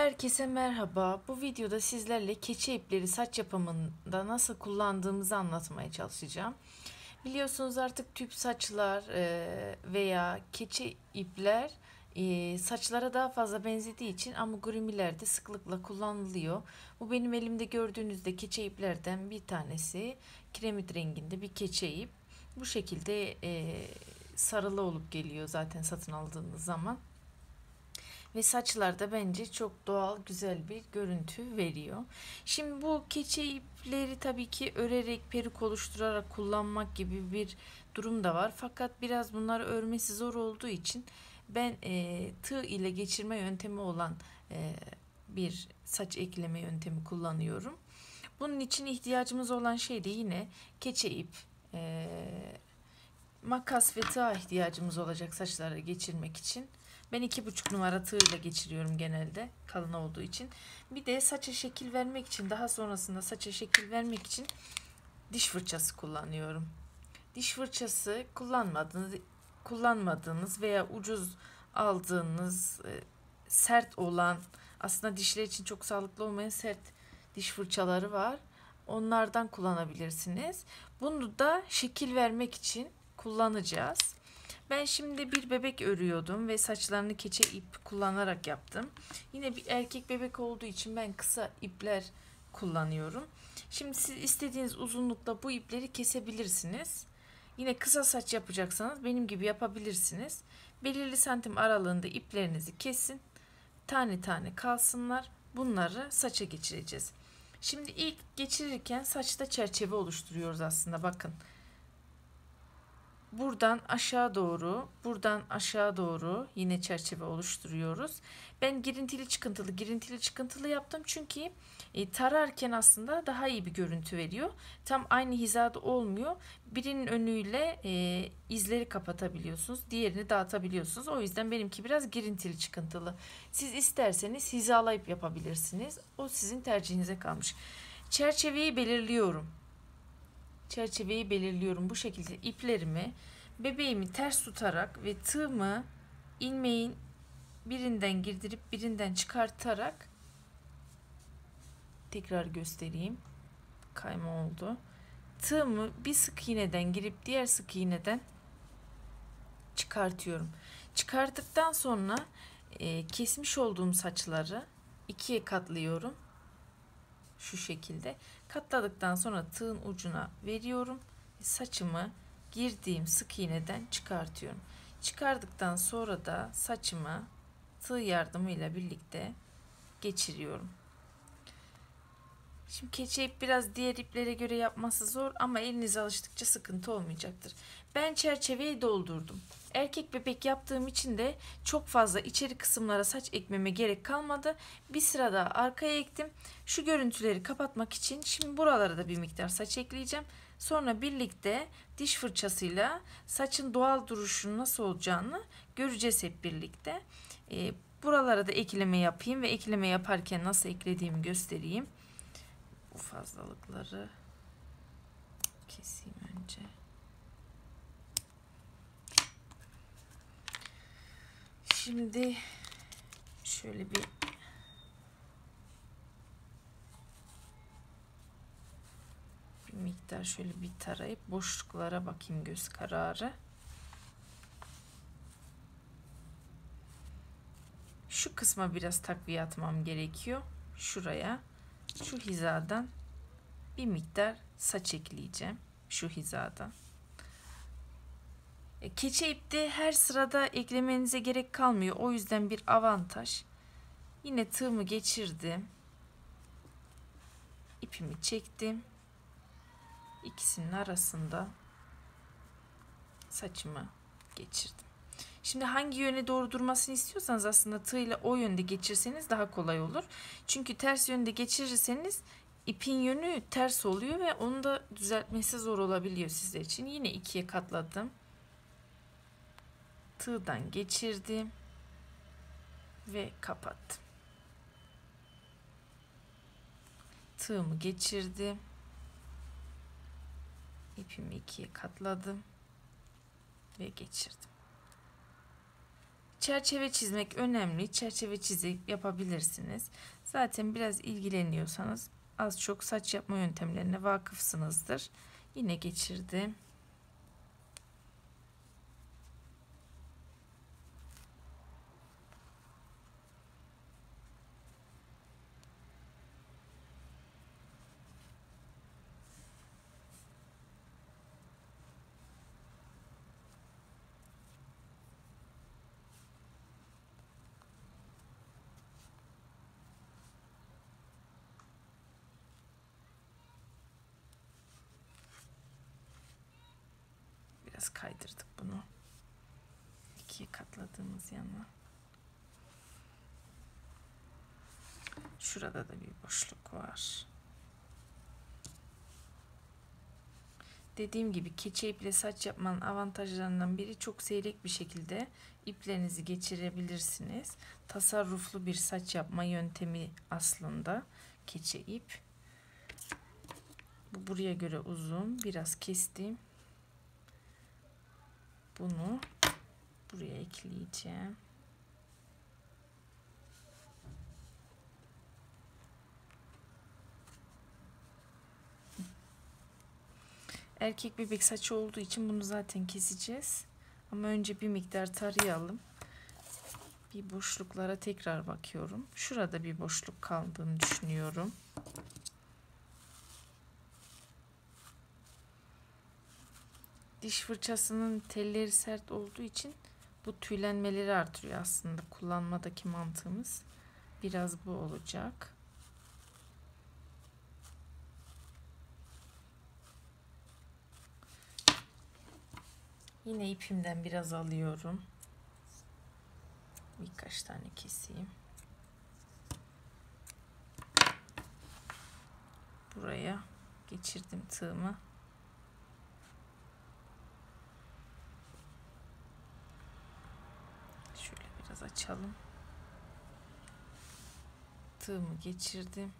Herkese merhaba. Bu videoda sizlerle keçe ipleri saç yapımında nasıl kullandığımızı anlatmaya çalışacağım. Biliyorsunuz artık tüp saçlar veya keçe ipler saçlara daha fazla benzediği için amigurimilerde sıklıkla kullanılıyor. Bu benim elimde gördüğünüzde keçe iplerden bir tanesi. Kiremit renginde bir keçe ip. Bu şekilde sarılı olup geliyor zaten satın aldığınız zaman. Ve saçlarda bence çok doğal, güzel bir görüntü veriyor. Şimdi bu keçe ipleri tabii ki örerek, peruk oluşturarak kullanmak gibi bir durum da var. Fakat biraz bunları örmesi zor olduğu için ben tığ ile geçirme yöntemi olan bir saç ekleme yöntemi kullanıyorum. Bunun için ihtiyacımız olan şey de yine keçe ip, makas ve tığa ihtiyacımız olacak saçlara geçirmek için. Ben 2,5 numara tığla geçiriyorum genelde, kalın olduğu için. Bir de saça şekil vermek için, daha sonrasında saça şekil vermek için diş fırçası kullanıyorum. Diş fırçası kullanmadığınız veya ucuz aldığınız sert olan, aslında dişler için çok sağlıklı olmayan sert diş fırçaları var. Onlardan kullanabilirsiniz. Bunu da şekil vermek için kullanacağız. Ben şimdi bir bebek örüyordum ve saçlarını keçe ip kullanarak yaptım. Yine bir erkek bebek olduğu için ben kısa ipler kullanıyorum. Şimdi siz istediğiniz uzunlukta bu ipleri kesebilirsiniz. Yine kısa saç yapacaksanız benim gibi yapabilirsiniz. Belirli santim aralığında iplerinizi kesin. Tane tane kalsınlar. Bunları saça geçireceğiz. Şimdi ilk geçirirken saçta çerçeve oluşturuyoruz aslında, bakın. Buradan aşağı doğru yine çerçeve oluşturuyoruz. Ben girintili çıkıntılı yaptım çünkü tararken aslında daha iyi bir görüntü veriyor. Tam aynı hizada olmuyor. Birinin önüyle izleri kapatabiliyorsunuz, diğerini dağıtabiliyorsunuz. O yüzden benimki biraz girintili çıkıntılı. Siz isterseniz hizalayıp yapabilirsiniz. O sizin tercihinize kalmış. Çerçeveyi belirliyorum. Bu şekilde iplerimi, bebeğimi ters tutarak ve tığımı ilmeğin birinden girdirip birinden çıkartarak, tekrar göstereyim. Kayma oldu. Tığımı bir sık iğneden girip diğer sık iğneden çıkartıyorum. Çıkarttıktan sonra kesmiş olduğum saçları ikiye katlıyorum. Şu şekilde katladıktan sonra tığın ucuna veriyorum. Saçımı girdiğim sık iğneden çıkartıyorum. Çıkardıktan sonra da saçımı tığ yardımıyla birlikte geçiriyorum. Şimdi keçe ip biraz diğer iplere göre yapması zor ama elinize alıştıkça sıkıntı olmayacaktır. Ben çerçeveyi doldurdum. Erkek bebek yaptığım için de çok fazla içeri kısımlara saç ekmeme gerek kalmadı. Bir sıra daha arkaya ektim. Şu görüntüleri kapatmak için şimdi buralara da bir miktar saç ekleyeceğim. Sonra birlikte diş fırçasıyla saçın doğal duruşunun nasıl olacağını göreceğiz hep birlikte. Buralara da ekleme yapayım ve ekleme yaparken nasıl eklediğimi göstereyim. Bu fazlalıkları keseyim önce. Şimdi şöyle bir miktar şöyle bir tarayıp boşluklara bakayım göz kararı. Şu kısma biraz takviye atmam gerekiyor. Şuraya, şu hizadan bir miktar saç ekleyeceğim. Şu hizadan. Keçe ipte her sırada eklemenize gerek kalmıyor. O yüzden bir avantaj. Yine tığımı geçirdim. İpimi çektim. İkisinin arasında saçımı geçirdim. Şimdi hangi yöne doğru durmasını istiyorsanız aslında tığ ile o yönde geçirseniz daha kolay olur. Çünkü ters yönde geçirirseniz ipin yönü ters oluyor ve onu da düzeltmesi zor olabiliyor sizler için. Yine ikiye katladım. Tığdan geçirdim ve kapattım. Tığımı geçirdim. İpimi ikiye katladım ve geçirdim. Çerçeve çizmek önemli. Çerçeve çizip yapabilirsiniz. Zaten biraz ilgileniyorsanız az çok saç yapma yöntemlerine vakıfsınızdır. Yine geçirdim. Biraz kaydırdık bunu. İkiye katladığımız yana. Şurada da bir boşluk var. Dediğim gibi keçe iple saç yapmanın avantajlarından biri çok seyrek bir şekilde iplerinizi geçirebilirsiniz. Tasarruflu bir saç yapma yöntemi aslında keçe ip. Bu buraya göre uzun. Biraz kestim. Bunu buraya ekleyeceğim. Erkek bebek saçı olduğu için bunu zaten keseceğiz. Ama önce bir miktar tarayalım. Bir boşluklara tekrar bakıyorum. Şurada bir boşluk kaldığını düşünüyorum. Diş fırçasının telleri sert olduğu için bu tüylenmeleri artırıyor aslında. Kullanmadaki mantığımız biraz bu olacak. Yine ipimden biraz alıyorum. Birkaç tane keseyim. Buraya geçirdim tığımı. Şöyle biraz açalım. Tığımı geçirdim.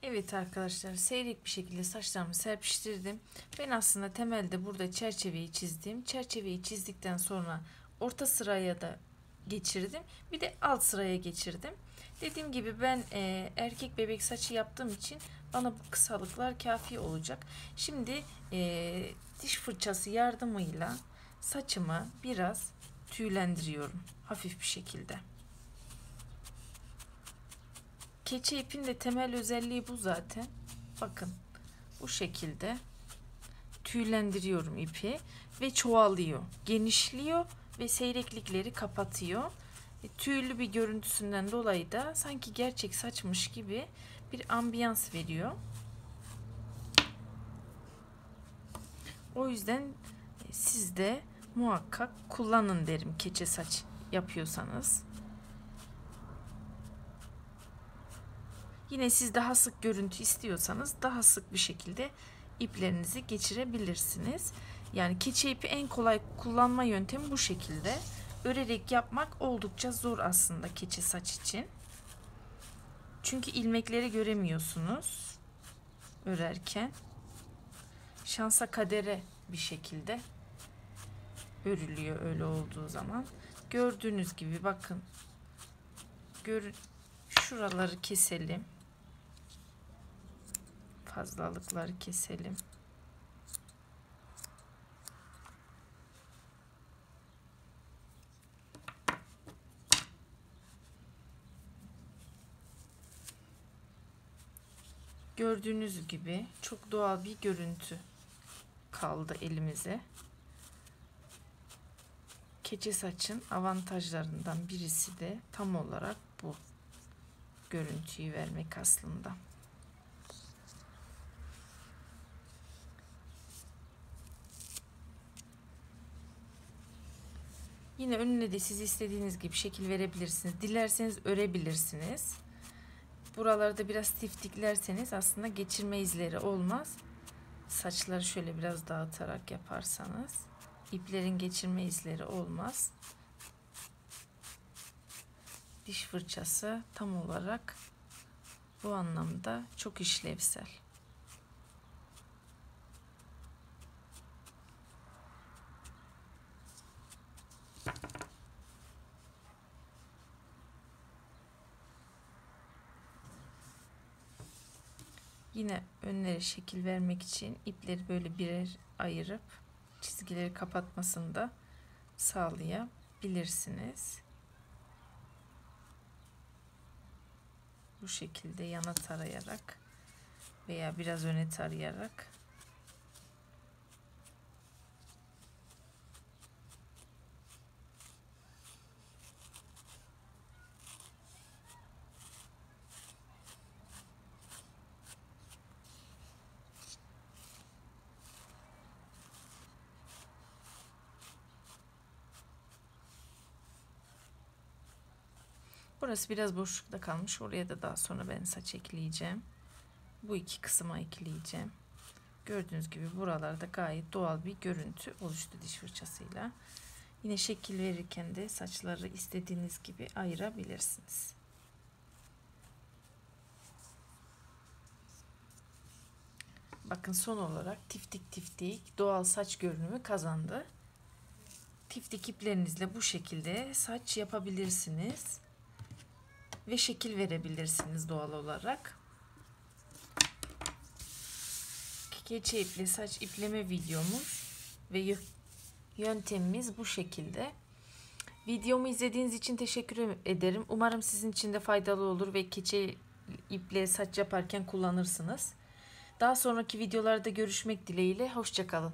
Evet arkadaşlar, seyrek bir şekilde saçlarımı serpiştirdim. Ben aslında temelde burada çerçeveyi çizdim. Çerçeveyi çizdikten sonra orta sıraya da geçirdim. Bir de alt sıraya geçirdim. Dediğim gibi ben erkek bebek saçı yaptığım için bana bu kısalıklar kafi olacak. Şimdi diş fırçası yardımıyla saçımı biraz tüylendiriyorum. Hafif bir şekilde. Keçe ipin de temel özelliği bu zaten. Bakın bu şekilde tüylendiriyorum ipi ve çoğalıyor, genişliyor ve seyreklikleri kapatıyor. Tüylü bir görüntüsünden dolayı da sanki gerçek saçmış gibi bir ambiyans veriyor. O yüzden siz de muhakkak kullanın derim keçe saç yapıyorsanız. Yine siz daha sık görüntü istiyorsanız daha sık bir şekilde iplerinizi geçirebilirsiniz. Yani keçe ipi en kolay kullanma yöntemi bu şekilde. Örerek yapmak oldukça zor aslında keçe saç için. Çünkü ilmekleri göremiyorsunuz örerken. Şansa kadere bir şekilde örülüyor öyle olduğu zaman. Gördüğünüz gibi bakın. Şuraları keselim. Fazlalıkları keselim. Gördüğünüz gibi çok doğal bir görüntü kaldı elimize. Keçe saçın avantajlarından birisi de tam olarak bu. Görüntüyü vermek aslında. Yine önüne de siz istediğiniz gibi şekil verebilirsiniz. Dilerseniz örebilirsiniz. Buralarda biraz tiftiklerseniz aslında geçirme izleri olmaz. Saçları şöyle biraz dağıtarak yaparsanız iplerin geçirme izleri olmaz. Diş fırçası tam olarak bu anlamda çok işlevsel. Yine önlere şekil vermek için ipleri böyle birer ayırıp çizgileri kapatmasını da sağlayabilirsiniz. Bu şekilde yana tarayarak veya biraz öne tarayarak burası biraz boşlukta kalmış. Oraya da daha sonra ben saç ekleyeceğim. Bu iki kısma ekleyeceğim. Gördüğünüz gibi buralarda gayet doğal bir görüntü oluştu diş fırçasıyla. Yine şekil verirken de saçları istediğiniz gibi ayırabilirsiniz. Bakın son olarak tiftik tiftik doğal saç görünümü kazandı. Tiftik iplerinizle bu şekilde saç yapabilirsiniz. Ve şekil verebilirsiniz doğal olarak. Keçe ipli saç ipleme videomuz ve yöntemimiz bu şekilde. Videomu izlediğiniz için teşekkür ederim. Umarım sizin için de faydalı olur ve keçe iple saç yaparken kullanırsınız. Daha sonraki videolarda görüşmek dileğiyle. Hoşça kalın.